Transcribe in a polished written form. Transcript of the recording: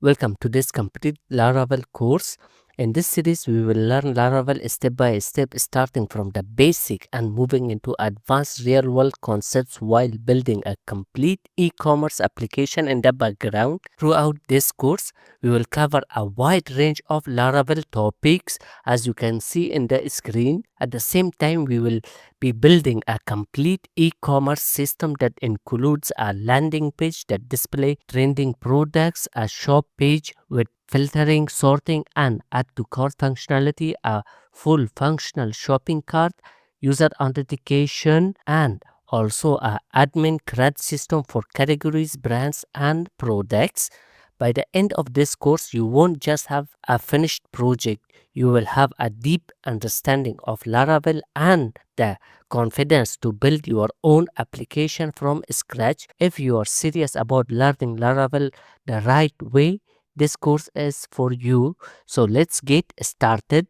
Welcome to this complete Laravel course. In this series, we will learn Laravel step by step, starting from the basic and moving into advanced real world concepts while building a complete e-commerce application in the background. Throughout this course, we will cover a wide range of Laravel topics as you can see in the screen. At the same time, we will be building a complete e-commerce system that includes a landing page that display trending products, a shop page with filtering, sorting, and add to cart functionality, a full functional shopping cart, user authentication, and also a admin CRUD system for categories, brands, and products. By the end of this course, you won't just have a finished project, you will have a deep understanding of Laravel and the confidence to build your own application from scratch. If you are serious about learning Laravel the right way, this course is for you. So let's get started.